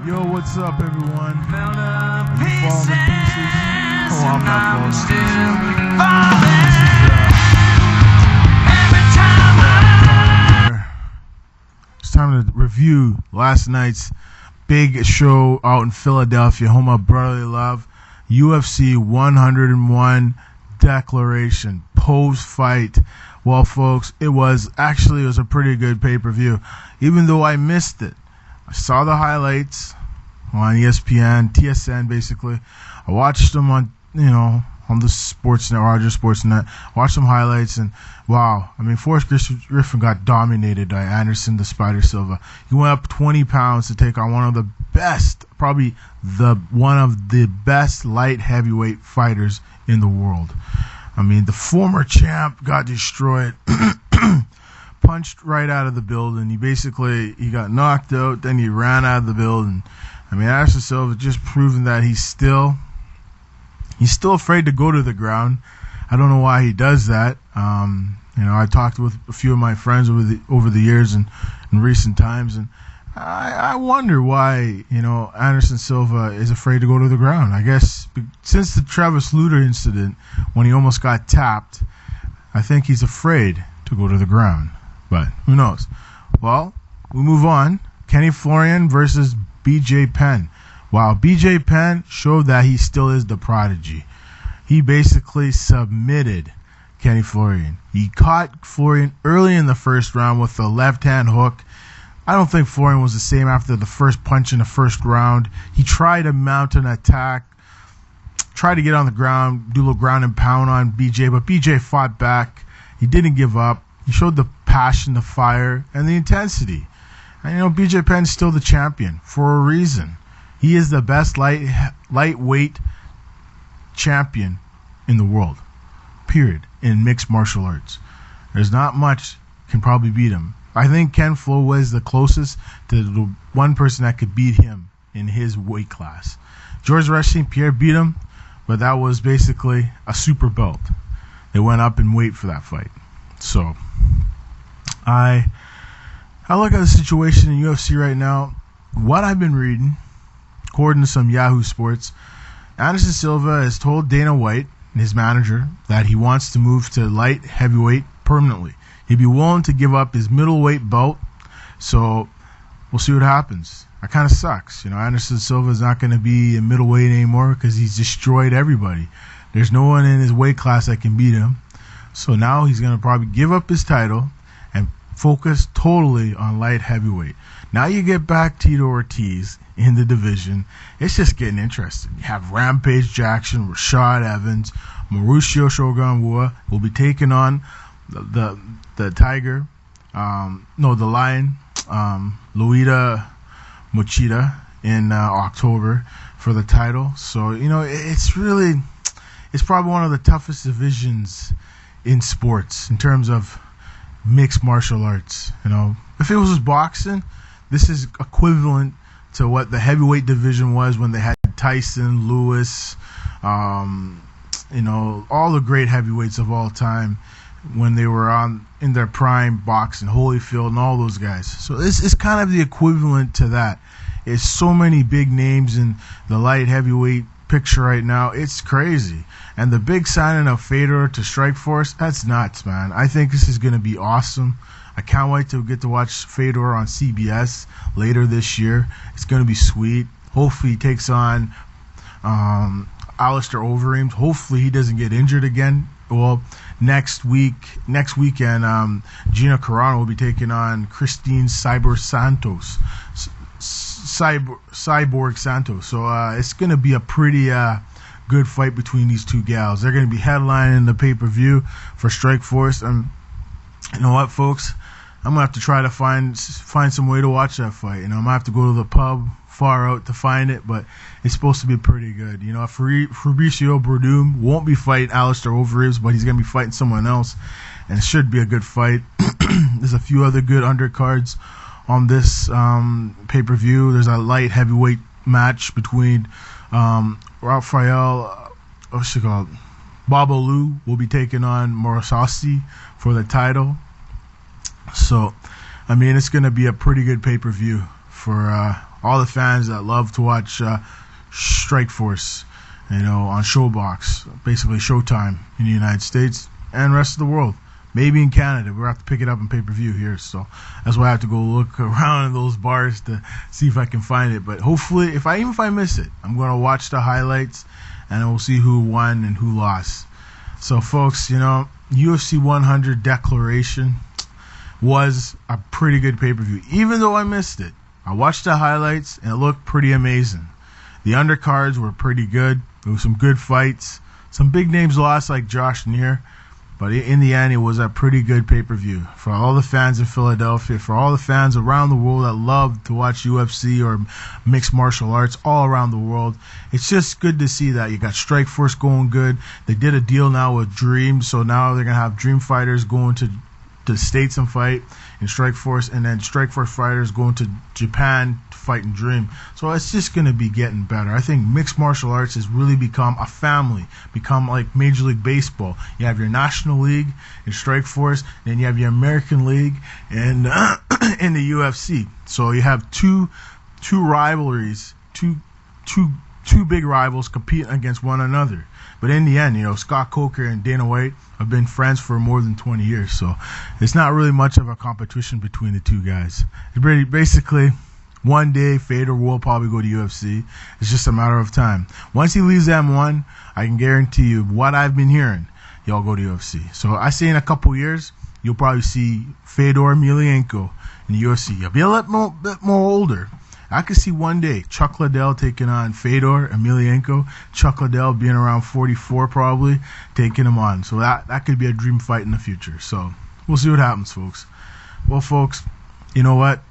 Yo, what's up, everyone? Are you falling to pieces? Oh, I'm not falling to pieces. It's time to review last night's big show out in Philadelphia, home of brotherly love. UFC 101 declaration, post-fight. Well, folks, it was a pretty good pay-per-view, even though I missed it. I saw the highlights on ESPN, TSN, basically. I watched them on the Sportsnet, Rogers Sportsnet. Watched some highlights, and wow. I mean, Forrest Griffin got dominated by Anderson the Spider Silva. He went up 20 pounds to take on one of the best, probably one of the best light heavyweight fighters in the world. I mean, the former champ got destroyed. Punched right out of the building. He got knocked out, then he ran out of the building. I mean, Anderson Silva just proving that he's still afraid to go to the ground. I don't know why he does that. I talked with a few of my friends over the years and in recent times, and I wonder why Anderson Silva is afraid to go to the ground. I guess since the Travis Lutter incident, when he almost got tapped, I think he's afraid to go to the ground. But who knows? Well, we move on. Kenny Florian versus BJ Penn. Wow, BJ Penn showed that he still is the prodigy. He basically submitted Kenny Florian. He caught Florian early in the first round with a left-hand hook. I don't think Florian was the same after the first punch in the first round. He tried to mount an attack, tried to get on the ground, do a little ground and pound on BJ, but BJ fought back. He didn't give up. He showed the passion, the fire, and the intensity. And BJ Penn's still the champion for a reason. He is the best lightweight champion in the world, period, in mixed martial arts. There's not much can probably beat him. I think Ken Flo was the closest to the one person that could beat him in his weight class. George St. Pierre beat him, but that was basically a super belt. They went up in weight for that fight. So I look at the situation in UFC right now. What I've been reading, according to some Yahoo Sports, Anderson Silva has told Dana White, his manager, that he wants to move to light heavyweight permanently. He'd be willing to give up his middleweight belt. So we'll see what happens. That kind of sucks. Anderson Silva is not going to be a middleweight anymore because he's destroyed everybody. There's no one in his weight class that can beat him. So now he's going to probably give up his title and focus totally on light heavyweight. Now you get back Tito Ortiz in the division. It's just getting interesting. You have Rampage Jackson, Rashad Evans, Mauricio Shogun Rua will be taking on the Tiger, the Lion, Luita Mochida in October for the title. So, it's probably one of the toughest divisions in sports in terms of mixed martial arts. If it was boxing, this is equivalent to what the heavyweight division was when they had Tyson, Lewis, all the great heavyweights of all time when they were in their prime boxing, Holyfield and all those guys. So it's kind of the equivalent to that. It's so many big names in the light heavyweight picture right now. It's crazy. And the big signing of Fedor to Strikeforce, that's nuts, man. I think this is going to be awesome. I can't wait to get to watch Fedor on CBS later this year. It's going to be sweet. Hopefully he takes on Alistair Overeem. Hopefully he doesn't get injured again. Well, next weekend, Gina Carano will be taking on Christine Cyborg Santos. So it's going to be a pretty good fight between these two gals. They're going to be headlining the pay-per-view for Strikeforce. And you know what, folks? I'm going to have to try to find some way to watch that fight. I'm going to have to go to the pub far out to find it, but it's supposed to be pretty good. Fabricio Verdum won't be fighting Alistair Overeem, but he's going to be fighting someone else, and it should be a good fight. There's a few other good undercards on this pay-per-view. There's a light heavyweight match between Rafael, Babalu will be taking on Morasasi for the title. So, it's going to be a pretty good pay-per-view for all the fans that love to watch Strikeforce, on Showbox, basically Showtime in the United States and rest of the world. Maybe in Canada. We'll have to pick it up in pay-per-view here, so that's why I have to go look around in those bars to see if I can find it. But hopefully, if I miss it, I'm going to watch the highlights, and we'll see who won and who lost. So, folks, UFC 100 Declaration was a pretty good pay-per-view. Even though I missed it, I watched the highlights, and it looked pretty amazing. The undercards were pretty good. There were some good fights. Some big names lost, like Josh Neer. But in the end, it was a pretty good pay-per-view. For all the fans in Philadelphia, for all the fans around the world that love to watch UFC or mixed martial arts all around the world, it's just good to see that. You got Strikeforce going good. They did a deal now with Dream, so now they're going to have Dream fighters going to the States and fight in Strikeforce, and then Strikeforce fighters going to Japan to fight in Dream. So it's just going to be getting better. I think mixed martial arts has really become a family, become like Major League Baseball. You have your National League in Strikeforce, then you have your American League and in the UFC. So you have two rivalries, two big rivals competing against one another. But in the end, Scott Coker and Dana White have been friends for more than 20 years. So it's not really much of a competition between the two guys. It's basically one day Fedor will probably go to UFC. It's just a matter of time. Once he leaves M1, I can guarantee you what I've been hearing, y'all go to UFC. So I say in a couple years, you'll probably see Fedor Emelianenko in the UFC. He'll be a bit more older. I could see one day Chuck Liddell taking on Fedor Emelianenko. Chuck Liddell being around 44 probably, taking him on. So that could be a dream fight in the future. So we'll see what happens, folks. Well, folks, you know what?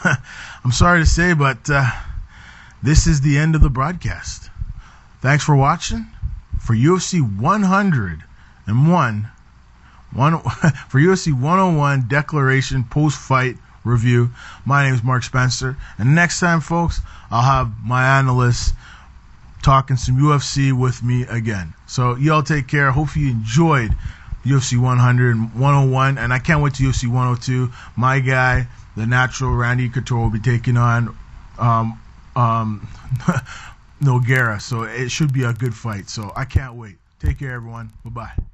I'm sorry to say, but this is the end of the broadcast. Thanks for watching. For UFC 101, for UFC 101 Declaration post-fight review, my name is Mark Spencer, and next time, folks, I'll have my analysts talking some UFC with me again. So y'all take care. Hope you enjoyed UFC 100 and 101, and I can't wait to UFC 102. My guy, the natural Randy Couture, will be taking on Nogueira, so it should be a good fight. So I can't wait. Take care, everyone. Bye-bye.